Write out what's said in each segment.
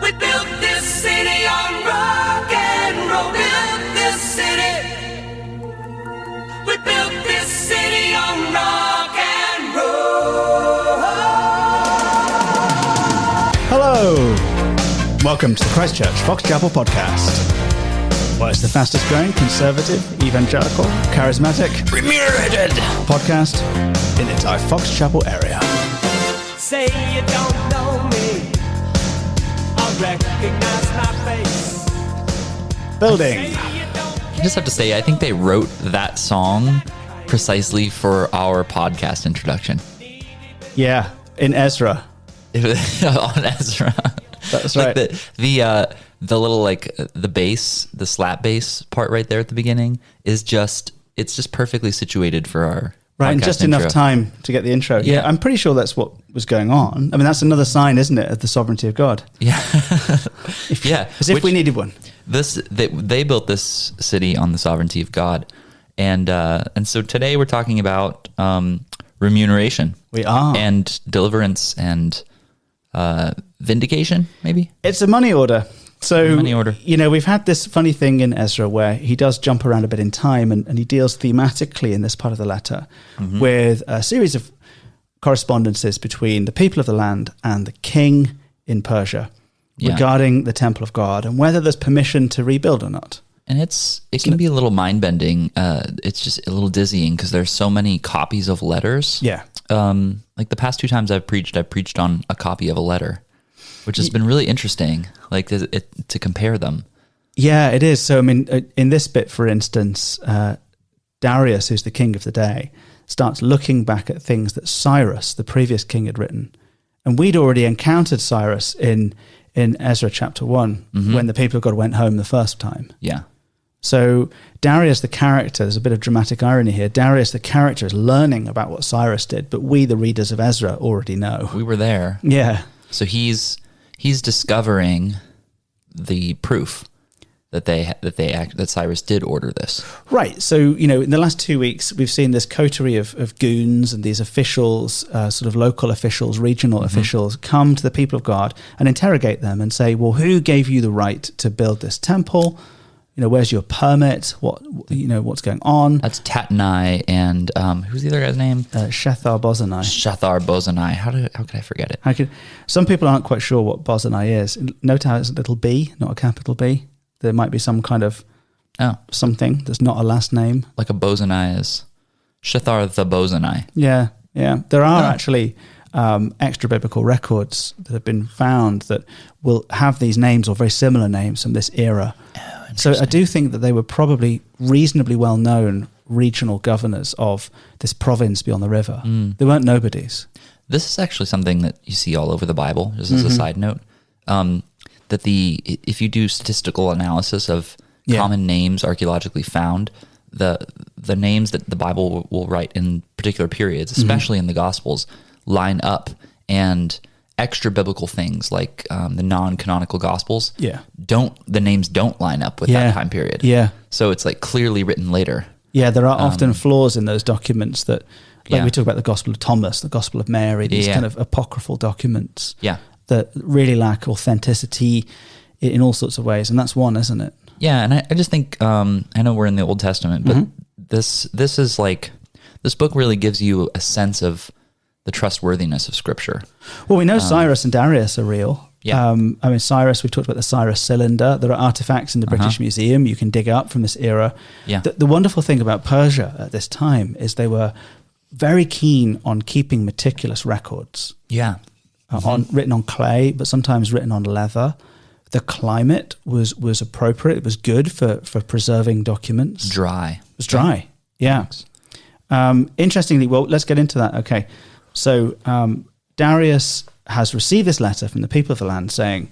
We built this city on rock and roll. Built this city. We built this city on rock and roll. Hello. Welcome to the Christchurch Fox Chapel podcast. Well, it's the fastest growing conservative, evangelical, charismatic, remunerated podcast in the entire Fox Chapel area. Say you don't know me. I recognize my face. Building. I just have to say, I think they wrote that song precisely for our podcast introduction. Yeah, in Ezra. On Ezra. That's right. Like the little, like, the bass, the slap bass part right there at the beginning is just, it's just perfectly situated for our Right, and podcast just intro. enough time to get the intro. Yeah. I'm pretty sure that's what was going on. I mean, that's another sign, isn't it, of the sovereignty of God? Yeah. Yeah. As if we needed one. They built this city on the sovereignty of God. And so today we're talking about remuneration. We are. And deliverance and vindication, maybe? It's a money order. So, Money order. you know, we've had this funny thing in Ezra where he does jump around a bit in time and he deals thematically in this part of the letter with a series of correspondences between the people of the land and the king in Persia regarding the temple of God and whether there's permission to rebuild or not. And it can be a little mind-bending. It's just a little dizzying because there's so many copies of letters. Yeah. Like the past 2 times I've preached on a copy of a letter, which has been really interesting, like to compare them. Yeah, it is. So, I mean, in this bit, for instance, Darius, who's the king of the day, starts looking back at things that Cyrus, the previous king, had written. And we'd already encountered Cyrus in Ezra chapter 1, when the people of God went home the first time. Yeah. So Darius, the character, there's a bit of dramatic irony here. Darius, the character, is learning about what Cyrus did, but we, the readers of Ezra, already know. We were there. Yeah. So he's discovering the proof that Cyrus did order this. Right. So, you know, in the last 2 weeks, we've seen this coterie of goons and these officials, sort of local officials, regional officials, come to the people of God and interrogate them and say, well, who gave you the right to build this temple? You know, where's your permit? What's going on? That's Tatnai and who's the other guy's name? Shethar-Bozenai. Shethar-Bozenai. How could I forget it? Some people aren't quite sure what Bozenai is. Note how it's a little b, not a capital B. There might be some kind of something that's not a last name. Like a Bozenai is Shethar the Bozenai. Yeah, yeah. There are actually extra biblical records that have been found that will have these names or very similar names from this era. So I do think that they were probably reasonably well-known regional governors of this province beyond the river. They weren't nobodies. This is actually something that you see all over the Bible, just as a side note, that if you do statistical analysis of common names archaeologically found, the names that the Bible will write in particular periods, especially in the Gospels, line up, and extra biblical things like the non-canonical Gospels, the names don't line up with that time period. Yeah. So it's like clearly written later. Yeah, there are often flaws in those documents that, like we talk about the Gospel of Thomas, the Gospel of Mary, these kind of apocryphal documents that really lack authenticity in all sorts of ways. And that's one, isn't it? Yeah, and I just think, I know we're in the Old Testament, but this is like, this book really gives you a sense of the trustworthiness of Scripture. Well, we know Cyrus and Darius are real. Yeah. I mean, Cyrus, we've talked about the Cyrus cylinder. There are artifacts in the British Museum you can dig up from this era. Yeah. The wonderful thing about Persia at this time is they were very keen on keeping meticulous records. Yeah. Written on clay, but sometimes written on leather. The climate was appropriate. It was good for preserving documents. Dry. It was dry. Yeah. Interestingly, well, let's get into that. Okay. So Darius has received this letter from the people of the land saying,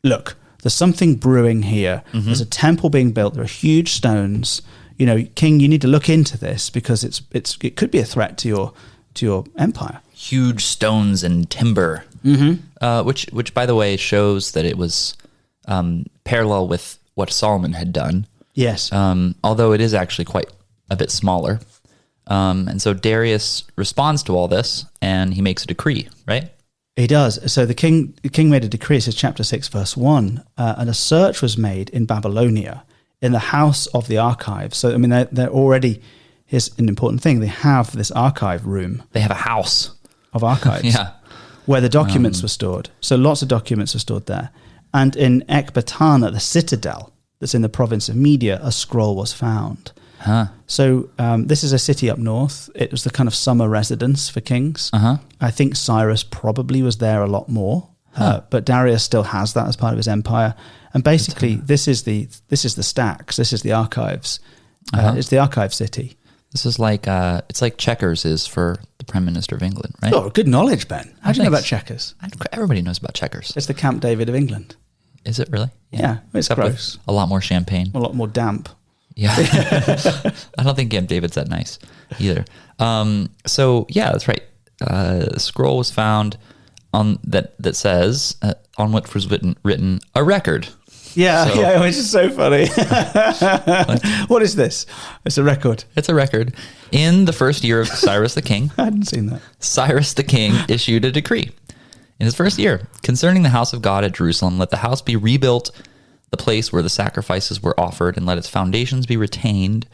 look, there's something brewing here. There's a temple being built. There are huge stones. You know, King, you need to look into this because it could be a threat to your empire. Huge stones and timber, which by the way shows that it was parallel with what Solomon had done. Yes. Although it is actually quite a bit smaller. And so Darius responds to all this and he makes a decree, right? He does. So the king made a decree, it says chapter 6, verse 1, and a search was made in Babylonia in the house of the archives. So, I mean, they're already, here's an important thing, they have this archive room. They have a house of archives. Yeah. Where the documents were stored. So lots of documents were stored there. And in Ecbatana, the citadel that's in the province of Media, a scroll was found. Huh. So this is a city up north. It was the kind of summer residence for kings. Uh-huh. I think Cyrus probably was there a lot more, but Darius still has that as part of his empire. And basically, this is the stacks. This is the archives. It's the archive city. This is like it's like Chequers is for the Prime Minister of England, right? Oh, good knowledge, Ben. How do you know about Chequers? Everybody knows about Chequers. It's the Camp David of England. Is it really? Yeah, it's Except gross. with a lot more champagne. A lot more damp. Yeah. I don't think Camp David's that nice either. So yeah, that's right. A scroll was found on that says on what was written a record. Yeah, which is so funny. What is this? It's a record. It's a record. In the first year of Cyrus the king, I hadn't seen that. Cyrus the king issued a decree in his first year concerning the house of God at Jerusalem. Let the house be rebuilt, the place where the sacrifices were offered, and let its foundations be retained.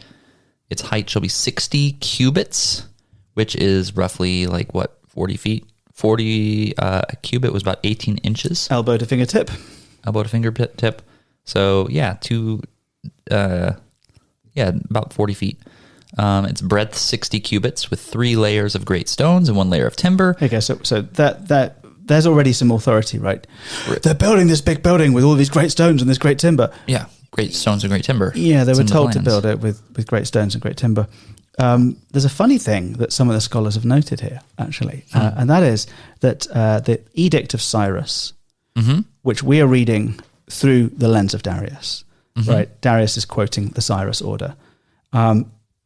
Its height shall be 60 cubits, which is roughly like what, 40 feet? 40 a cubit was about 18 inches. Elbow to fingertip. Elbow to fingertip. So yeah, about 40 feet. Its breadth 60 cubits with 3 layers of great stones and 1 layer of timber. Okay, so that there's already some authority, right? They're building this big building with all these great stones and this great timber. Yeah, great stones and great timber. Yeah, they were told to build it with great stones and great timber. There's a funny thing that some of the scholars have noted here, actually, and that is that the Edict of Cyrus, which we are reading through the lens of Darius, right? Darius is quoting the Cyrus order,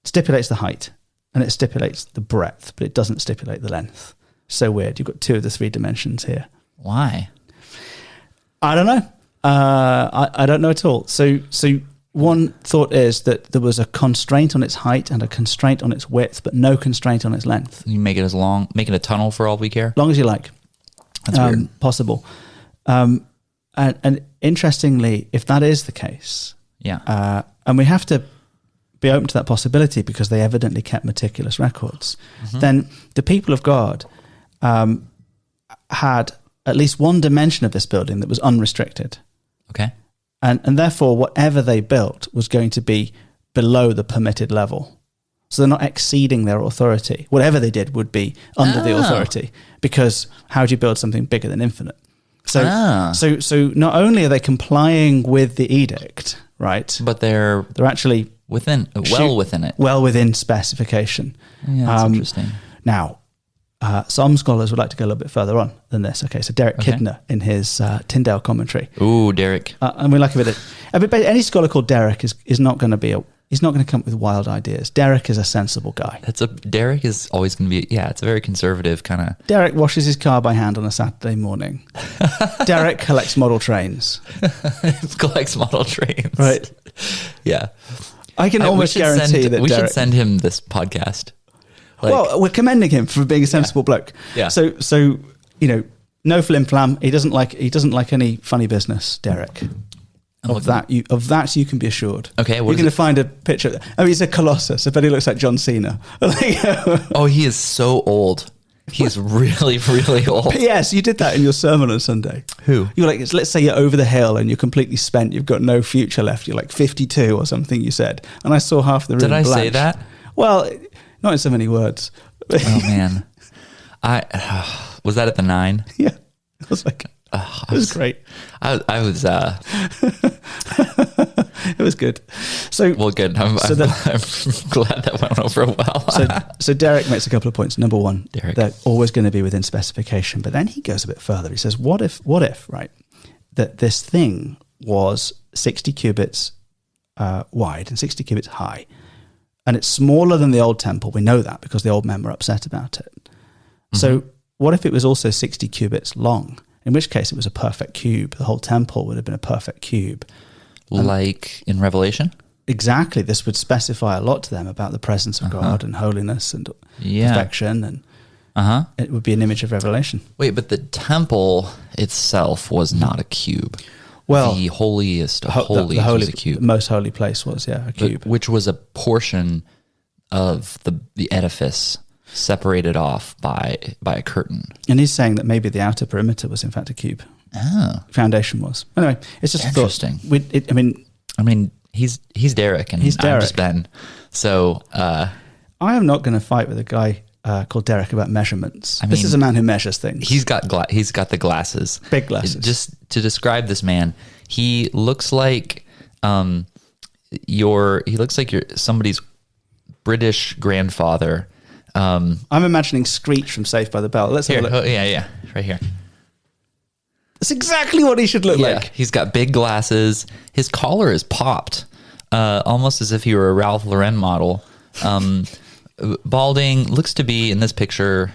stipulates the height and it stipulates the breadth, but it doesn't stipulate the length. So weird. You've got 2 of the 3 dimensions here. Why? I don't know. I don't know at all. So one thought is that there was a constraint on its height and a constraint on its width, but no constraint on its length. You make it as long, make it a tunnel for all we care? Long as you like. That's weird. Possible. And interestingly, if that is the case, and we have to be open to that possibility because they evidently kept meticulous records, then the people of God had at least one dimension of this building that was unrestricted. Okay. And therefore, whatever they built was going to be below the permitted level. So they're not exceeding their authority. Whatever they did would be under the authority, because how do you build something bigger than infinite? So not only are they complying with the edict, right? But they're actually within it. Well within specification. Yeah, that's interesting. Now, some scholars would like to go a little bit further on than this. Okay, so Derek Kidner in his Tyndale commentary. Ooh, Derek. And we like a bit of any scholar called Derek is not going to be he's not going to come up with wild ideas. Derek is a sensible guy. Derek is always going to be, it's a very conservative kind of. Derek washes his car by hand on a Saturday morning. Derek collects model trains. Collects model trains. Right. Yeah. I can almost guarantee that we should send him this podcast. Well, we're commending him for being a sensible bloke. Yeah. So no flim flam. He doesn't like any funny business, Derek. Of that you can be assured. Okay, you're going to find a picture. I mean, he's a colossus. I bet he looks like John Cena. Oh, he is so old. He's really, really old. Yes, you did that in your sermon on Sunday. Who? You were like, let's say you're over the hill and you're completely spent. You've got no future left. You're like 52 or something. You said, and I saw half the room. Did I say that? Well, not in so many words. Oh man, was that at the 9? Yeah, I was like. It was great. I was. It was good. So well, good. I'm glad that went over well. so Derek makes a couple of points. Number one, they're always going to be within specification. But then he goes a bit further. He says, "What if, right, that this thing was 60 cubits wide and 60 cubits high, and it's smaller than the old temple? We know that because the old men were upset about it. Mm-hmm. So what if it was also 60 cubits long?" In which case it was a perfect cube. The whole temple would have been a perfect cube. Like in Revelation? Exactly. This would specify a lot to them about the presence of God and holiness and perfection. it would be an image of revelation. Wait, but the temple itself was not a cube. Well, the holiest of holies was a cube. The most holy place was, a cube. Which was a portion of the edifice separated off by a curtain. And he's saying that maybe the outer perimeter was in fact a cube. Oh. Foundation was. Anyway, it's just interesting. A thought. I mean, he's Derek and I'm just Ben. So I am not going to fight with a guy called Derek about measurements. This is a man who measures things. He's got the glasses, big glasses. Just to describe this man, he looks like somebody's British grandfather. I'm imagining Screech from Saved by the Bell. Let's have a look. Yeah, right here. That's exactly what he should look like. He's got big glasses. His collar is popped, almost as if he were a Ralph Lauren model. Balding, looks to be in this picture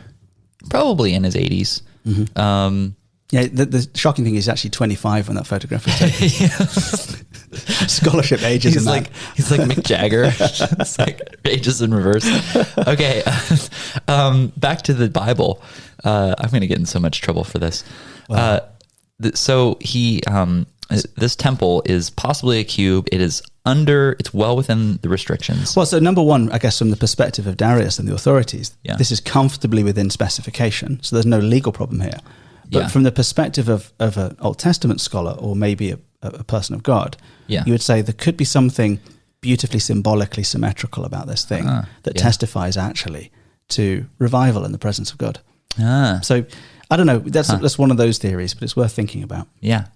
probably in his 80s. Mm-hmm. The shocking thing is he's actually 25 when that photograph was taken. Scholarship ages. He's like Mick Jagger. It's like ages in reverse. Okay, back to the Bible. I'm going to get in so much trouble for this. Wow. So this temple is possibly a cube. It's well within the restrictions. Well, so number one, I guess from the perspective of Darius and the authorities, this is comfortably within specification. So there's no legal problem here. But from the perspective of an Old Testament scholar or maybe a person of God, you would say there could be something beautifully symbolically symmetrical about this thing that testifies actually to revival in the presence of God. So I don't know. That's one of those theories, but it's worth thinking about. Yeah.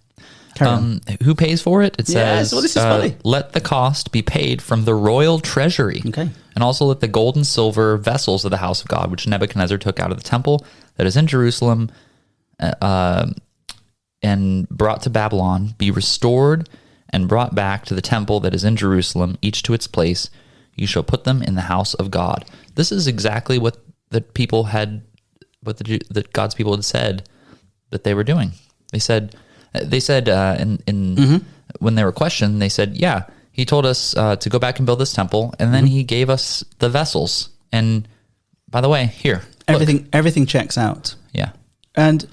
Who pays for it? It says, well, this is funny. Let the cost be paid from the royal treasury. Okay. And also let the gold and silver vessels of the house of God, which Nebuchadnezzar took out of the temple that is in Jerusalem and brought to Babylon, be restored and brought back to the temple that is in Jerusalem, each to its place. You shall put them in the house of God. This is exactly what the people had, that God's people had said that they were doing. They said when they were questioned, they said, yeah, he told us to go back and build this temple, and then he gave us the vessels. And by the way, here, everything checks out. Yeah. And,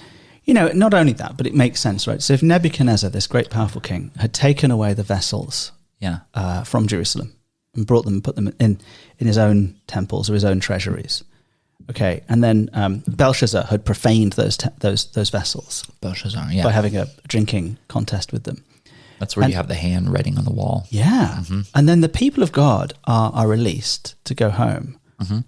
not only that, but it makes sense, right? So if Nebuchadnezzar, this great powerful king, had taken away the vessels from Jerusalem and brought them and put them in his own temples or his own treasuries, okay, and then Belshazzar had profaned those vessels. Belshazzar, by having a drinking contest with them. That's where you have the hand writing on the wall. Yeah, and then the people of God are released to go home. Mm-hmm.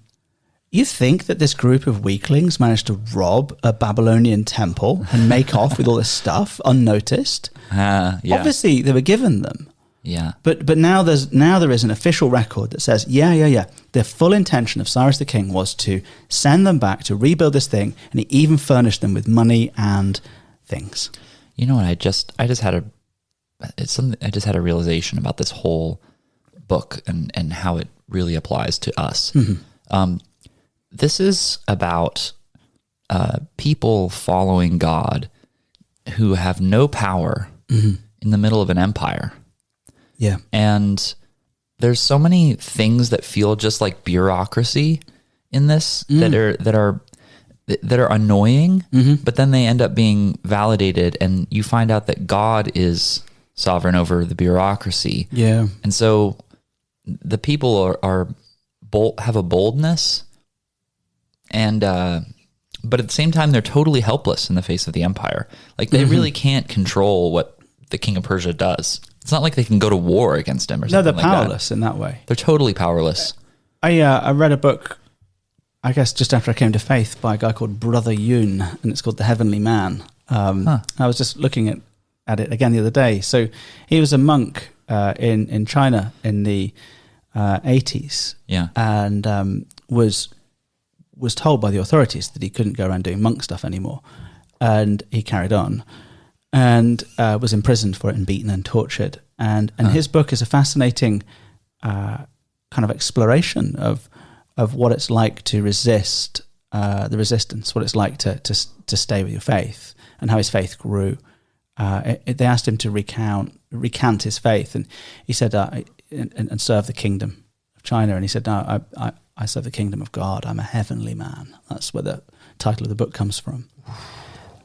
You think that this group of weaklings managed to rob a Babylonian temple and make off with all this stuff unnoticed? Obviously, they were given them. Yeah. But now there is an official record that says, the full intention of Cyrus the king was to send them back to rebuild this thing, and he even furnished them with money and things. You know what? I just had a realization about this whole book and how it really applies to us. Mm-hmm. This is about people following God who have no power in the middle of an empire. Yeah. And there's so many things that feel just like bureaucracy in this that are annoying, but then they end up being validated, and you find out that God is sovereign over the bureaucracy. Yeah. And so the people are bold, have a boldness, and but at the same time they're totally helpless in the face of the empire. Like they really can't control what the king of Persia does. It's not like they can go to war against him or something. No, they're powerless in that way. They're totally powerless. I read a book, I guess just after I came to faith, by a guy called Brother Yun, and it's called The Heavenly Man. I was just looking at it again the other day. So he was a monk in China in the 80s, and was told by the authorities that he couldn't go around doing monk stuff anymore, and he carried on. And was imprisoned for it and beaten and tortured. And his book is a fascinating kind of exploration of what it's like to resist the resistance, what it's like to stay with your faith, and how his faith grew. They asked him to recant his faith, and he said, and serve the kingdom of China. And he said, no, I serve the kingdom of God. I'm a heavenly man. That's where the title of the book comes from.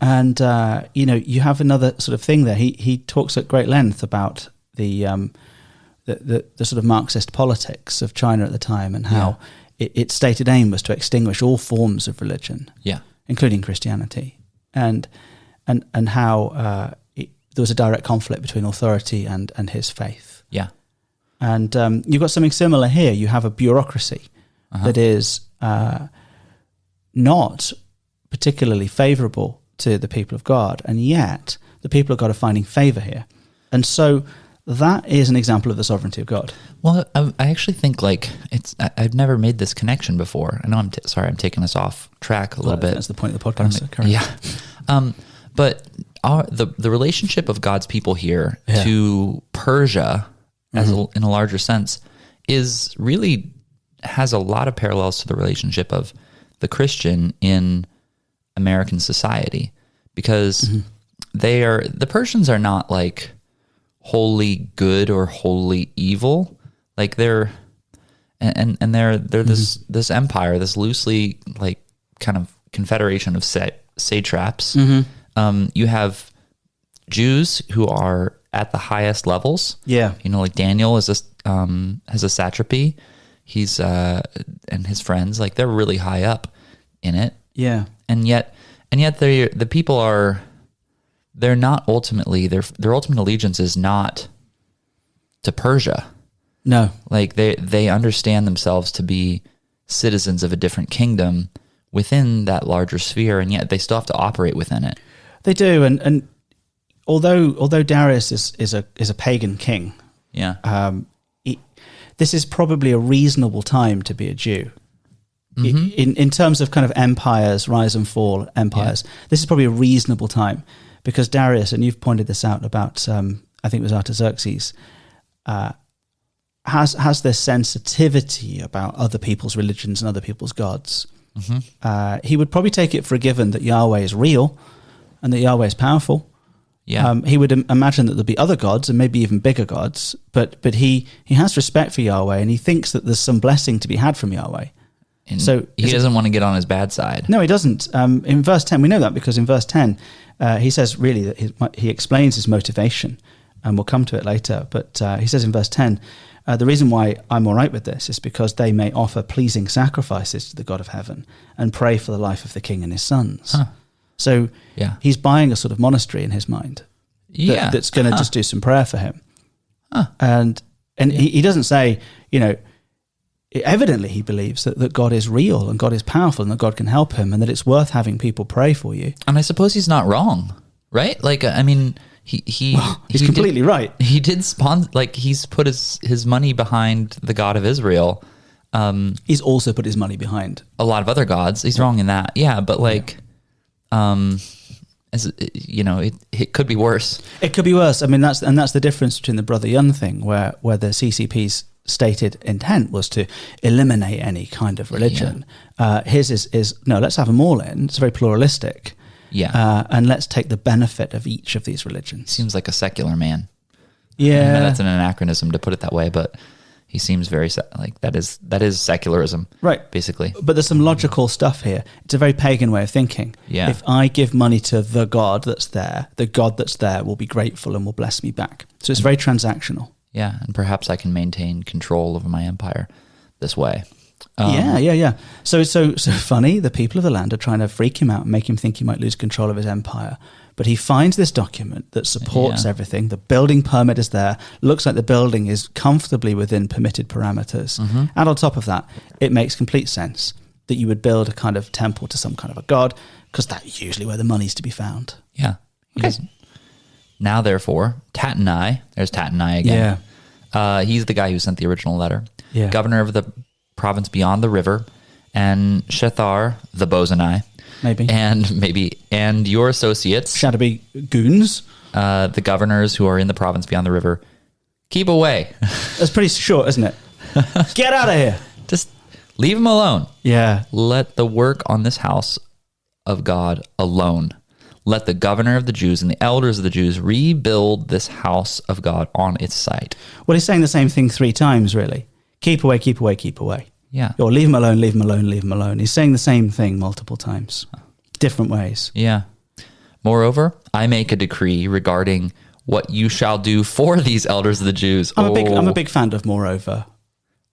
And, you have another sort of thing there. He talks at great length about the sort of Marxist politics of China at the time and how its stated aim was to extinguish all forms of religion, including Christianity, and how there was a direct conflict between authority and his faith. Yeah. And you've got something similar here. You have a bureaucracy that is not particularly favorable to the people of God, and yet the people of God are finding favor here. And so that is an example of the sovereignty of God. Well, I actually think I've never made this connection before. I know I'm taking us off track a little bit. That's the point of the podcast. But the relationship of God's people here to Persia, in a larger sense, is really has a lot of parallels to the relationship of the Christian in American society, because the Persians are not like wholly good or wholly evil. Like they're this empire, this loosely like kind of confederation of satraps. You have Jews who are at the highest levels. Yeah, like Daniel is has a satrapy. He's and his friends, like they're really high up in it. Yeah, and yet the people are. They're not ultimately their ultimate allegiance is not to Persia. No, like they understand themselves to be citizens of a different kingdom within that larger sphere, and yet they still have to operate within it. They do, and although Darius is a pagan king, this is probably a reasonable time to be a Jew. In terms of kind of empires, rise and fall empires, this is probably a reasonable time. Because Darius, and you've pointed this out about, I think it was Artaxerxes, has this sensitivity about other people's religions and other people's gods. He would probably take it for a given that Yahweh is real and that Yahweh is powerful. Yeah. He would imagine that there'll be other gods and maybe even bigger gods, but he has respect for Yahweh, and he thinks that there's some blessing to be had from Yahweh. And so he doesn't want to get on his bad side. No, he doesn't. In verse 10, we know that because in verse 10, he says really that he explains his motivation, and we'll come to it later. But he says in verse 10, the reason why I'm all right with this is because they may offer pleasing sacrifices to the God of heaven and pray for the life of the king and his sons. So he's buying a sort of monastery in his mind that's going to just do some prayer for him. And he doesn't say, evidently he believes that God is real and God is powerful and that God can help him and that it's worth having people pray for you. And I suppose he's not wrong, right? Like, I mean, he's completely right. He did he's put his money behind the God of Israel. He's also put his money behind a lot of other gods. He's wrong in that. Yeah, but it could be worse. It could be worse. I mean, that's the difference between the Brother Young thing, where the CCP's stated intent was to eliminate any kind of religion. His is no, let's have them all in. It's very pluralistic. And let's take the benefit of each of these religions. Seems like a secular man. Yeah, I know that's an anachronism to put it that way, but he seems very that is secularism, right? Basically, but there's some logical stuff here. It's a very pagan way of thinking. Yeah, if I give money to the God that's there, the God that's there will be grateful and will bless me back. So it's very transactional. Yeah, and perhaps I can maintain control over my empire this way. Yeah. So it's so funny. The people of the land are trying to freak him out and make him think he might lose control of his empire. But he finds this document that supports everything. The building permit is there. Looks like the building is comfortably within permitted parameters. And on top of that, it makes complete sense that you would build a kind of temple to some kind of a god, because that's usually where the money's to be found. Yeah. Okay. Now, therefore, Tattenai, there's Tattenai again. Yeah. He's the guy who sent the original letter. Yeah. Governor of the province beyond the river, and Shethar, the Bozanai. And your associates. Shadowy goons. The governors who are in the province beyond the river. Keep away. That's pretty short, isn't it? Get out of here. Just leave them alone. Yeah. Let the work on this house of God alone. Let the governor of the Jews and the elders of the Jews rebuild this house of God on its site. Well, he's saying the same thing 3 times, really. Keep away, keep away, keep away. Yeah. Or leave him alone, leave him alone, leave him alone. He's saying the same thing multiple times, different ways. Yeah. Moreover, I make a decree regarding what you shall do for these elders of the Jews. I'm a big fan of moreover.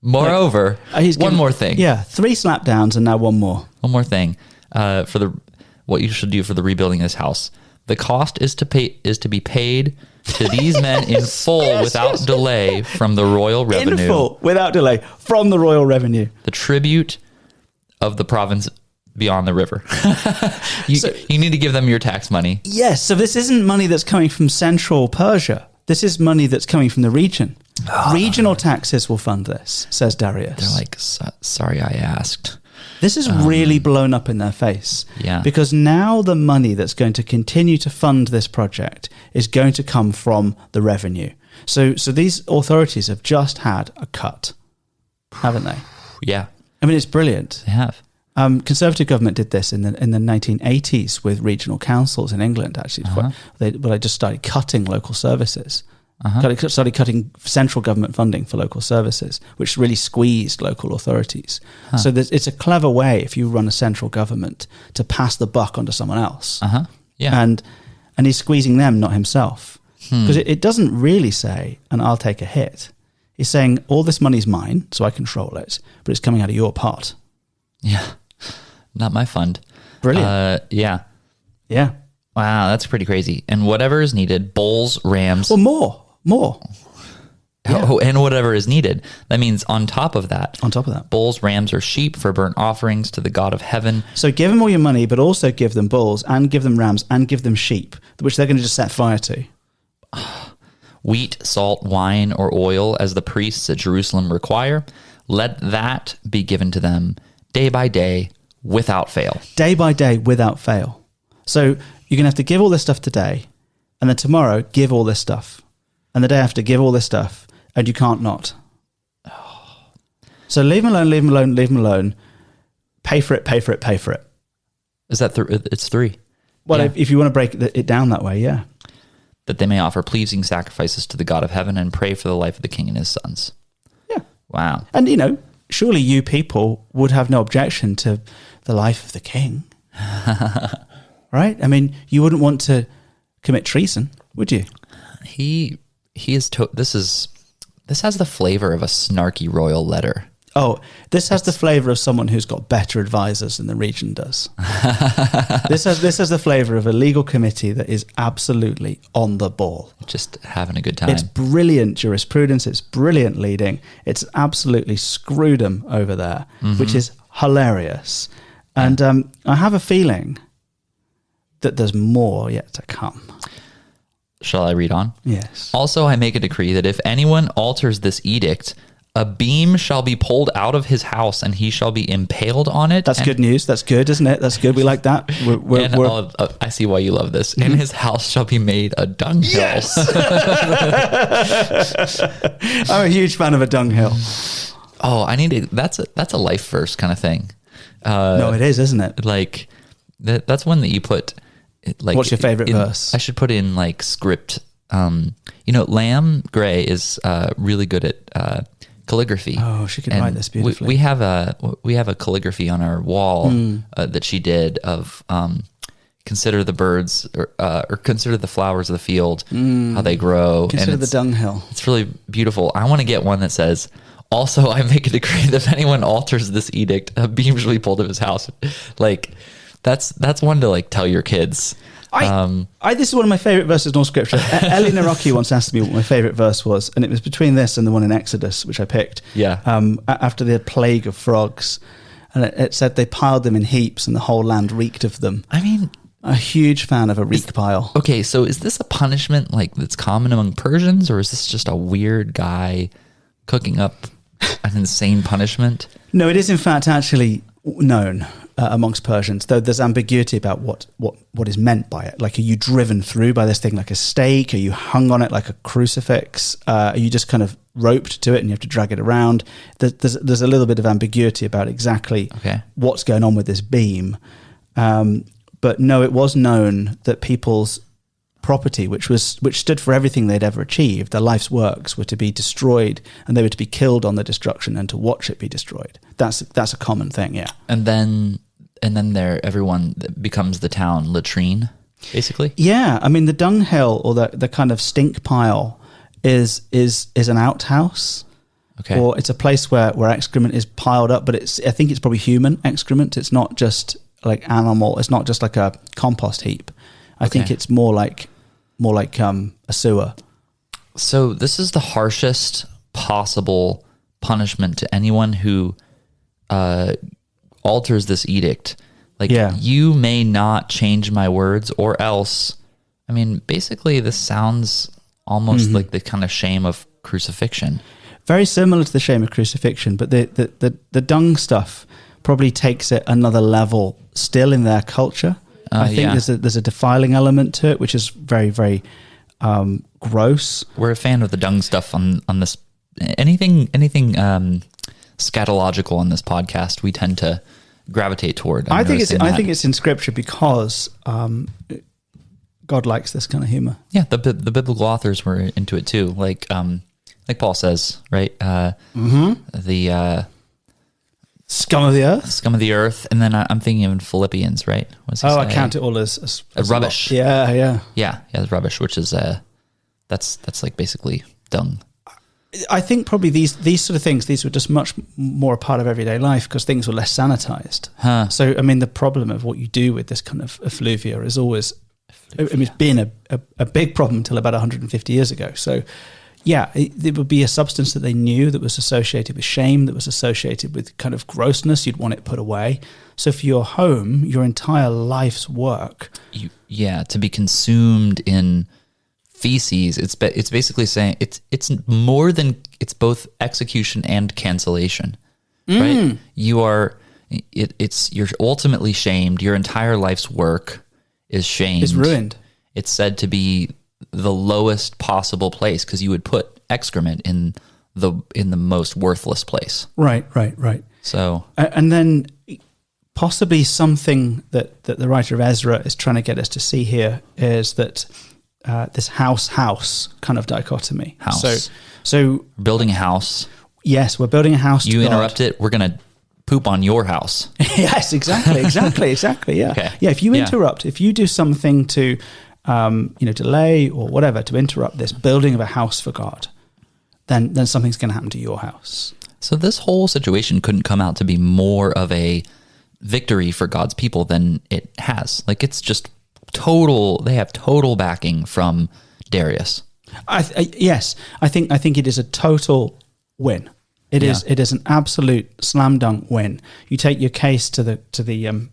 Moreover, one more thing. Yeah, 3 slap downs and now one more. One more thing. What you should do for the rebuilding of this house. The cost is to be paid to these men in full without delay from the royal revenue. In full, without delay, from the royal revenue. The tribute of the province beyond the river. You need to give them your tax money. Yes, so this isn't money that's coming from central Persia. This is money that's coming from the region. Regional taxes will fund this, says Darius. They're like, sorry I asked. This is really blown up in their face. Yeah. Because now the money that's going to continue to fund this project is going to come from the revenue. So these authorities have just had a cut, haven't they? Yeah. I mean, it's brilliant. They have. Conservative government did this in the 1980s with regional councils in England, actually. They just started cutting local services. Started cutting central government funding for local services, which really squeezed local authorities. So it's a clever way, if you run a central government, to pass the buck onto someone else. Yeah. And he's squeezing them, not himself. Because it doesn't really say, and I'll take a hit. He's saying, all this money's mine, so I control it, but it's coming out of your pot. Yeah. Not my fund. Brilliant. Yeah. Yeah. Wow, that's pretty crazy. And whatever is needed, bulls, rams. Well, more. Oh, and whatever is needed. That means on top of that. Bulls, rams, or sheep for burnt offerings to the God of heaven. So give them all your money, but also give them bulls and give them rams and give them sheep, which they're going to just set fire to. Wheat, salt, wine, or oil, as the priests at Jerusalem require. Let that be given to them day by day without fail. Day by day without fail. So you're going to have to give all this stuff today, and then tomorrow give all this stuff. And the day after, give all this stuff, and you can't not. So leave them alone, leave them alone, leave them alone. Pay for it, pay for it, pay for it. Is that it's 3? Well, if you want to break it down that way, yeah. That they may offer pleasing sacrifices to the God of heaven and pray for the life of the king and his sons. Yeah. Wow. And, surely you people would have no objection to the life of the king. Right? I mean, you wouldn't want to commit treason, would you? This has the flavor of a snarky royal letter. Oh, this has the flavor of someone who's got better advisors than the region does. This has the flavor of a legal committee that is absolutely on the ball. Just having a good time. It's brilliant jurisprudence. It's brilliant leading. It's absolutely screwed them over there, which is hilarious. And I have a feeling that there's more yet to come. Shall I read on? Yes. Also, I make a decree that if anyone alters this edict, a beam shall be pulled out of his house and he shall be impaled on it. That's good news. That's good, isn't it? That's good. We like that. I see why you love this. And his house shall be made a dunghill. Yes! I'm a huge fan of a dunghill. Oh, that's a life verse kind of thing. No, it is, isn't it? Like, that's one that you put... Like, what's your favorite verse? I should put in like script. Lamb Gray is really good at calligraphy. Oh, she could write this beautifully. We have a calligraphy on our wall that she did of consider the birds or consider the flowers of the field, how they grow. Consider the dunghill. It's really beautiful. I want to get one that says, also, I make a decree that if anyone alters this edict, a beam shall be pulled of his house. Like, that's one to like tell your kids. This is one of my favorite verses in all scripture. Ellie Narocki once asked me what my favorite verse was, and it was between this and the one in Exodus, which I picked. Yeah. After the plague of frogs, and it said they piled them in heaps, and the whole land reeked of them. I mean, a huge fan of a reek pile. Okay, so is this a punishment like that's common among Persians, or is this just a weird guy cooking up an insane punishment? No, it is in fact actually known amongst Persians, though there's ambiguity about what is meant by it. Like, are you driven through by this thing like a stake? Are you hung on it like a crucifix? Are you just kind of roped to it and you have to drag it around? There's a little bit of ambiguity about exactly what's going on with this beam. But no, it was known that people's property, which stood for everything they'd ever achieved. Their life's works were to be destroyed, and they were to be killed on the destruction and to watch it be destroyed. That's a common thing, yeah. And then everyone becomes the town latrine, basically. Yeah, I mean the dunghill or the kind of stink pile is an outhouse. Okay. Or it's a place where excrement is piled up, but I think it's probably human excrement. It's not just like animal. It's not just like a compost heap. I think it's more like a sewer. So this is the harshest possible punishment to anyone who alters this edict. Like, you may not change my words, or else. I mean, basically, this sounds almost like the kind of shame of crucifixion. Very similar to the shame of crucifixion, but the dung stuff probably takes it another level still in their culture. I think there's a defiling element to it, which is very, very gross. We're a fan of the dung stuff on this. Anything scatological on this podcast, we tend to gravitate toward. I think it's in Scripture because God likes this kind of humor. Yeah, the biblical authors were into it too. Like Paul says, right? The scum of the earth. Scum of the earth. And then I'm thinking of Philippians, right? I count it all as rubbish. Yeah, it's rubbish, which is that's like basically dung. I think probably these sort of things, these were just much more a part of everyday life because things were less sanitized. So, I mean, the problem of what you do with this kind of effluvia is always, it's been a big problem until about 150 years ago. So, yeah, it would be a substance that they knew that was associated with shame, that was associated with kind of grossness. You'd want it put away. So for your home, your entire life's work. To be consumed in feces, it's basically saying it's more than, it's both execution and cancellation, right? You're ultimately shamed. Your entire life's work is shamed. It's ruined. It's said to be the lowest possible place because you would put excrement in the most worthless place. Right. So, and then possibly something that the writer of Ezra is trying to get us to see here is that this house kind of dichotomy. So building a house. Yes, we're building a house. You interrupt it, we're going to poop on your house. Yes, exactly. Yeah, okay. Yeah. If you interrupt, if you do something to delay or whatever to interrupt this building of a house for God, then something's going to happen to your house. So this whole situation couldn't come out to be more of a victory for God's people than it has. Like, it's just total. They have total backing from Darius. Yes, I think it is a total win. It is an absolute slam dunk win. You take your case to the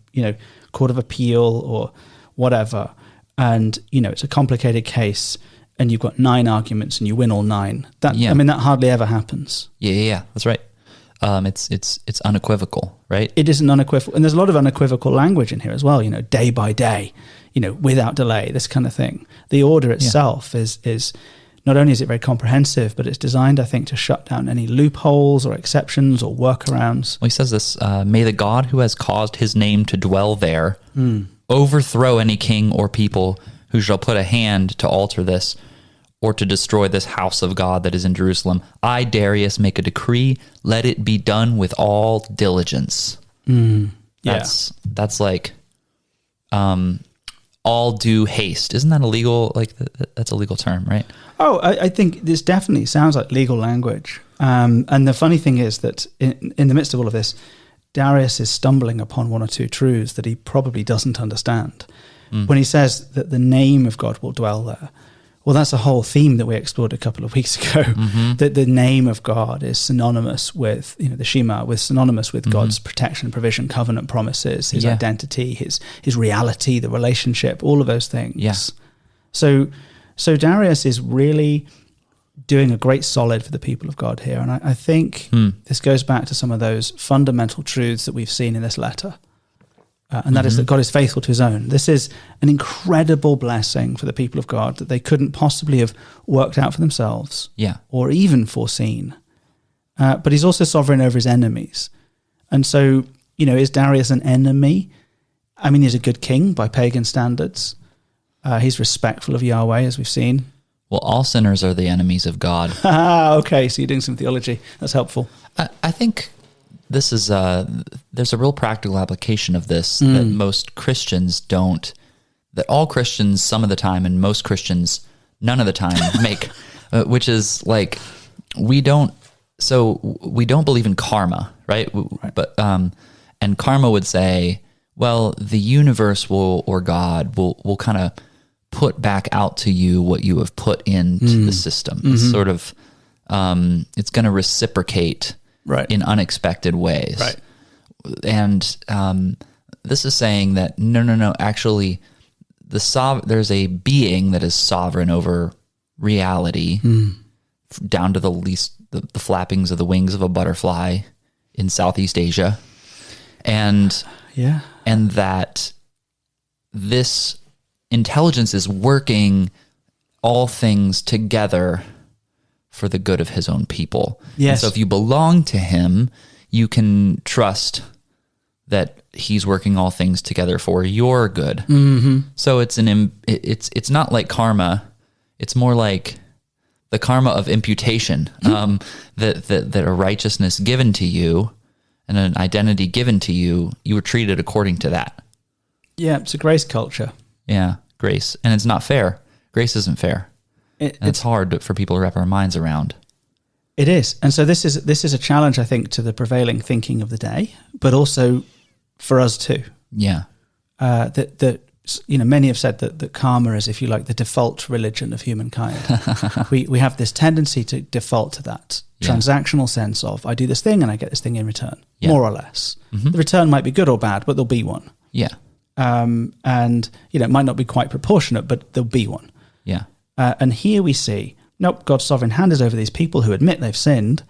Court of Appeal or whatever, and it's a complicated case, and you've got 9 arguments, and you win all 9. I mean, that hardly ever happens. Yeah, that's right. It's unequivocal, right? It isn't unequivocal, and there's a lot of unequivocal language in here as well. Day by day, without delay, this kind of thing. The order itself is not only is it very comprehensive, but it's designed, I think, to shut down any loopholes or exceptions or workarounds. Well, he says this: "May the God who has caused his name to dwell there overthrow any king or people who shall put a hand to alter this, or to destroy this house of God that is in Jerusalem. I, Darius, make a decree, let it be done with all diligence." That's like all due haste. Isn't that illegal? Like, that's a legal term, right? Oh, I think this definitely sounds like legal language. And the funny thing is that in the midst of all of this, Darius is stumbling upon one or two truths that he probably doesn't understand. When he says that the name of God will dwell there, well, that's a whole theme that we explored a couple of weeks ago, that the name of God is synonymous with, the Shema, with synonymous with God's protection, provision, covenant promises, his identity, his reality, the relationship, all of those things. Yes. So Darius is really doing a great solid for the people of God here. And I think this goes back to some of those fundamental truths that we've seen in this letter. And that is that God is faithful to his own. This is an incredible blessing for the people of God that they couldn't possibly have worked out for themselves or even foreseen. But he's also sovereign over his enemies. And so, is Darius an enemy? I mean, he's a good king by pagan standards. He's respectful of Yahweh, as we've seen. Well, all sinners are the enemies of God. Okay, so you're doing some theology. That's helpful. I think this is there's a real practical application of this that most Christians don't, that all Christians some of the time and most Christians none of the time make, which is like, we don't believe in karma, right? But, and karma would say, well, the universe or God will kind of put back out to you what you have put into the system. It's sort of, it's going to reciprocate in unexpected ways. Right. And this is saying that, no, actually, there's a being that is sovereign over reality, down to the least, the flappings of the wings of a butterfly in Southeast Asia. And that this intelligence is working all things together for the good of his own people. Yes. And so if you belong to him, you can trust that he's working all things together for your good. So it's not like karma. It's more like the karma of imputation, that a righteousness given to you and an identity given to you, you were treated according to that. Yeah, it's a grace culture. Yeah, grace. And it's not fair. Grace isn't fair. It's hard for people to wrap our minds around. It is. And so this is a challenge, I think, to the prevailing thinking of the day, but also for us too. Yeah. That many have said that karma is, if you like, the default religion of humankind. we have this tendency to default to that transactional sense of, I do this thing and I get this thing in return, more or less. The return might be good or bad, but there'll be one. Yeah. And it might not be quite proportionate, but there'll be one. Yeah. And here we see, nope, God's sovereign hand is over these people who admit they've sinned.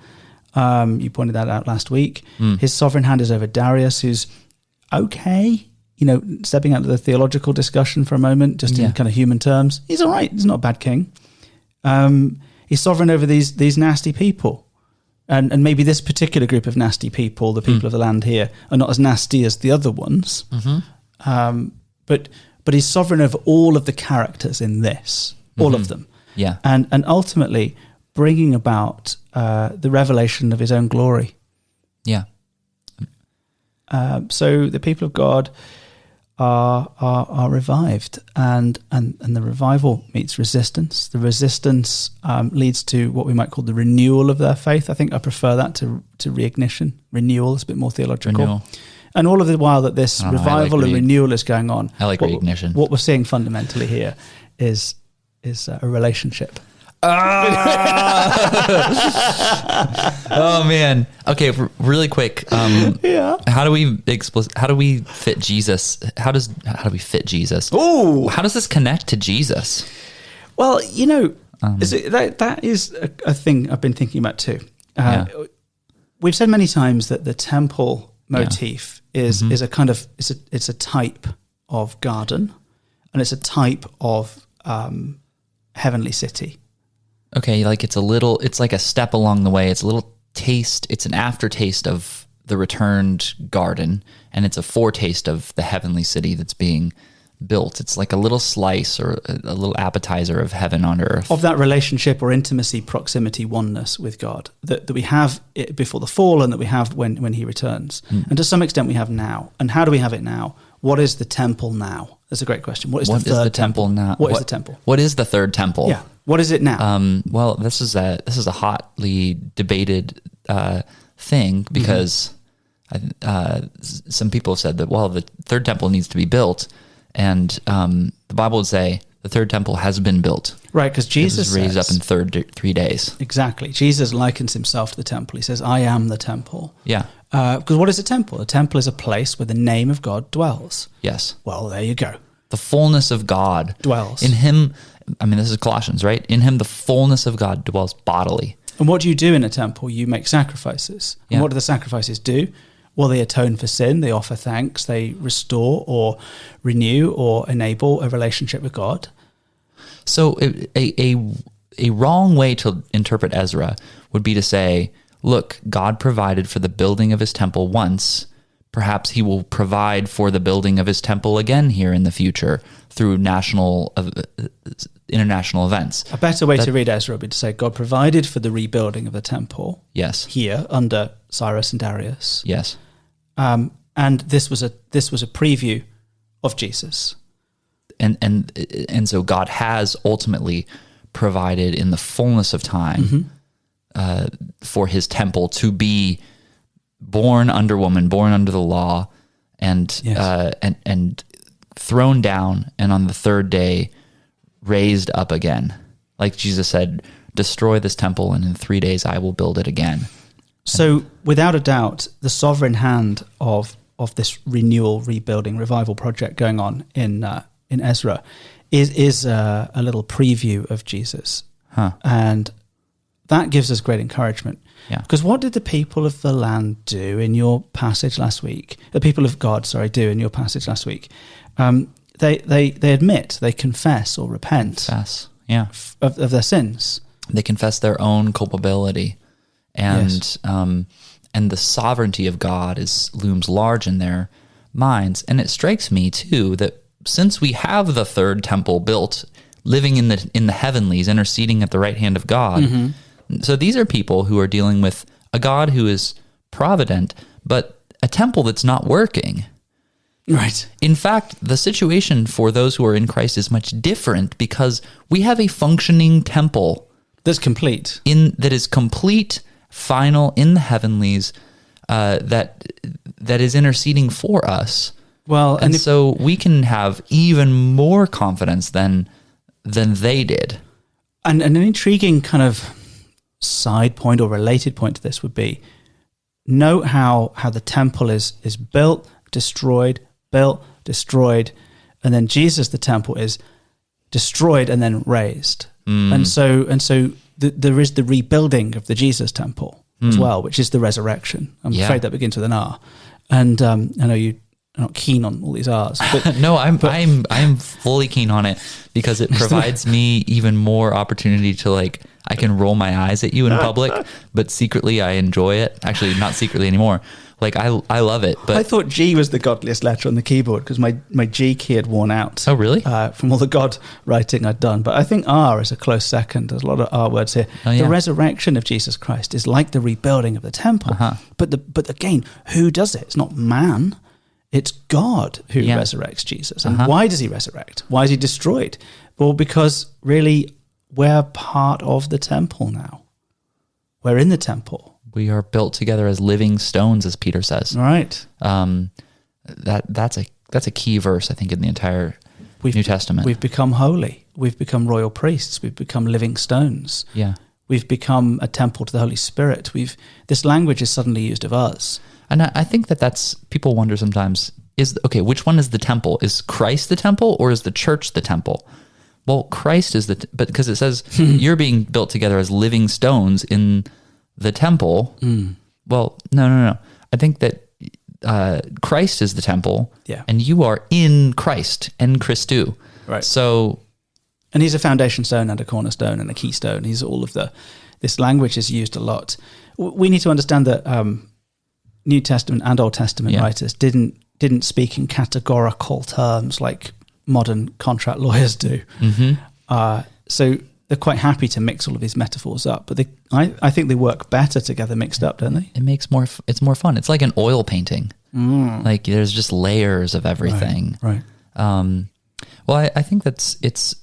You pointed that out last week. His sovereign hand is over Darius, who's okay. Stepping out of the theological discussion for a moment, just in kind of human terms, he's all right. He's not a bad king. He's sovereign over these nasty people. And maybe this particular group of nasty people, the people of the land here, are not as nasty as the other ones. But he's sovereign over all of the characters in this, all of them. Yeah. And ultimately bringing about the revelation of his own glory. Yeah. So the people of God are revived, and the revival meets resistance. The resistance leads to what we might call the renewal of their faith. I think I prefer that to reignition. Renewal is a bit more theological. Renewal. And all of the while that this revival and renewal is going on, I like reignition. What we're seeing fundamentally here is a relationship. Oh man. Okay, really quick. How do we fit Jesus? How do we fit Jesus? Oh, how does this connect to Jesus? Well, that is a thing I've been thinking about too. We've said many times that the temple motif is a kind of it's a type of garden, and it's a type of heavenly city. Okay, like it's like a step along the way. It's a little taste. It's an aftertaste of the returned garden, and it's a foretaste of the heavenly city that's being built. It's like a little slice or a little appetizer of heaven on earth. Of that relationship or intimacy, proximity, oneness with God that we have before the fall and that we have when he returns. And to some extent we have now. And how do we have it now? What is the temple now? That's a great question. What is the third temple now? What is the temple? What is the third temple? Yeah. What is it now? Well, this is a hotly debated thing because some people have said that, well, the third temple needs to be built, and the Bible would say the third temple has been built. Right, because Jesus was raised up in 3 days. Exactly. Jesus likens himself to the temple. He says, I am the temple. Yeah. Because what is a temple? A temple is a place where the name of God dwells. Yes. Well, there you go. The fullness of God dwells. In him, this is Colossians, right? In him, the fullness of God dwells bodily. And what do you do in a temple? You make sacrifices. And what do the sacrifices do? Well, they atone for sin, they offer thanks, they restore or renew or enable a relationship with God. So a wrong way to interpret Ezra would be to say, look, God provided for the building of his temple once, perhaps he will provide for the building of his temple again here in the future through international events. A better way to read Ezra would be to say God provided for the rebuilding of the temple. Yes. Here under Cyrus and Darius. Yes. And this was a preview of Jesus. And so God has ultimately provided in the fullness of time for his temple to be born under woman, born under the law, and and thrown down, and on the third day raised up again. Like Jesus said, destroy this temple, and in 3 days I will build it again. So without a doubt, the sovereign hand of this renewal, rebuilding, revival project going on in Ezra is a little preview of Jesus. And that gives us great encouragement. Yeah. Because what did the people of the land do in your passage last week? The people of God, do in your passage last week. They admit, they confess or repent of their sins. They confess their own culpability, and the sovereignty of God looms large in their minds. And it strikes me too that since we have the third temple built, living in the heavenlies, interceding at the right hand of God, so these are people who are dealing with a God who is provident, but a temple that's not working. Right. In fact, the situation for those who are in Christ is much different because we have a functioning temple that's complete. That is complete, final, in the heavenlies, that is interceding for us. Well, and so we can have even more confidence than they did. And an intriguing kind of side point or related point to this would be, note how the temple is built, destroyed, and then Jesus, the temple, is destroyed and then raised. And so there is the rebuilding of the Jesus temple as well, which is the resurrection. I'm afraid that begins with an R. And I know you're not keen on all these R's. But, no, I'm fully keen on it because it provides me even more opportunity to I can roll my eyes at you in public, but secretly I enjoy it. Actually, not secretly anymore. I love it. But I thought G was the godliest letter on the keyboard because my G key had worn out. Oh, really? From all the God writing I'd done. But I think R is a close second. There's a lot of R words here. Oh, yeah. The resurrection of Jesus Christ is like the rebuilding of the temple. But again, who does it? It's not man. It's God who resurrects Jesus. And why does he resurrect? Why is he destroyed? Well, because really we're part of the temple now. We're in the temple. We are built together as living stones, as Peter says. Right. That's a key verse, I think, in the entire New Testament. We've become holy. We've become royal priests. We've become living stones. Yeah. We've become a temple to the Holy Spirit. This language is suddenly used of us. And I think that's people wonder sometimes, which one is the temple? Is Christ the temple or is the church the temple? Well, Christ is but because it says you're being built together as living stones in the temple. Well, no. I think that Christ is the temple, and you are in Christ, en Christu. Right. So, and he's a foundation stone and a cornerstone and a keystone. He's all of this language is used a lot. We need to understand that New Testament and Old Testament writers didn't speak in categorical terms like modern contract lawyers do. So they're quite happy to mix all of these metaphors up, but I think they work better together mixed up, don't they? It's more fun. It's like an oil painting. Like there's just layers of everything. Right. Well, I think it's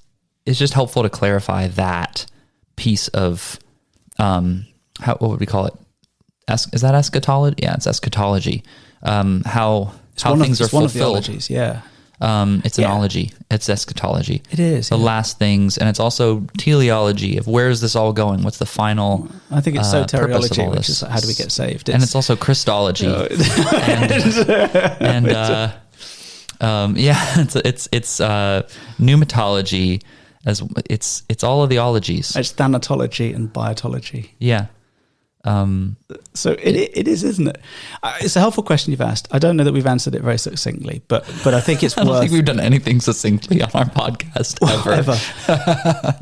just helpful to clarify that piece of what would we call it? Is that eschatology? Yeah, it's eschatology. How things are fulfilled. One of the ologies, it's an ology. It's eschatology. It is. The last things, and it's also teleology of where is this all going? What's the final I think it's soteriology, which is how do we get saved? And it's also Christology. It's pneumatology, as it's all of the ologies. It's thanatology and biotology. Yeah. So it is, isn't it? It's a helpful question you've asked. I don't know that we've answered it very succinctly, but I think it's I don't think we've done anything succinctly on our podcast ever.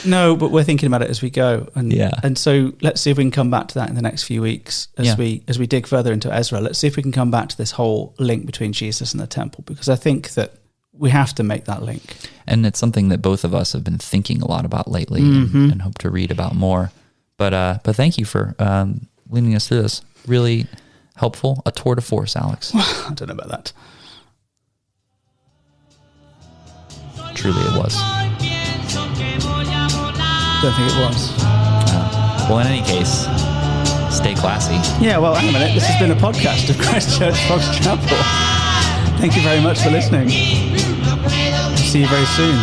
No, but we're thinking about it as we go, and Yeah. and so let's see if we can come back to that in the next few weeks as we dig further into Ezra. Let's see if we can come back to this whole link between Jesus and the temple, because I think that we have to make that link. And it's something that both of us have been thinking a lot about lately, and hope to read about more. But thank you for leading us through this. Really helpful. A tour de force, Alex. I don't know about that. Truly, it was. Don't think it was. Well, in any case, stay classy. Yeah, well, hang on a minute. This has been a podcast of Christchurch Fox Chapel. Thank you very much for listening. See you very soon.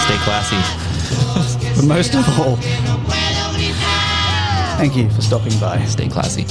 Stay classy. But most of all, thank you for stopping by. Stay classy.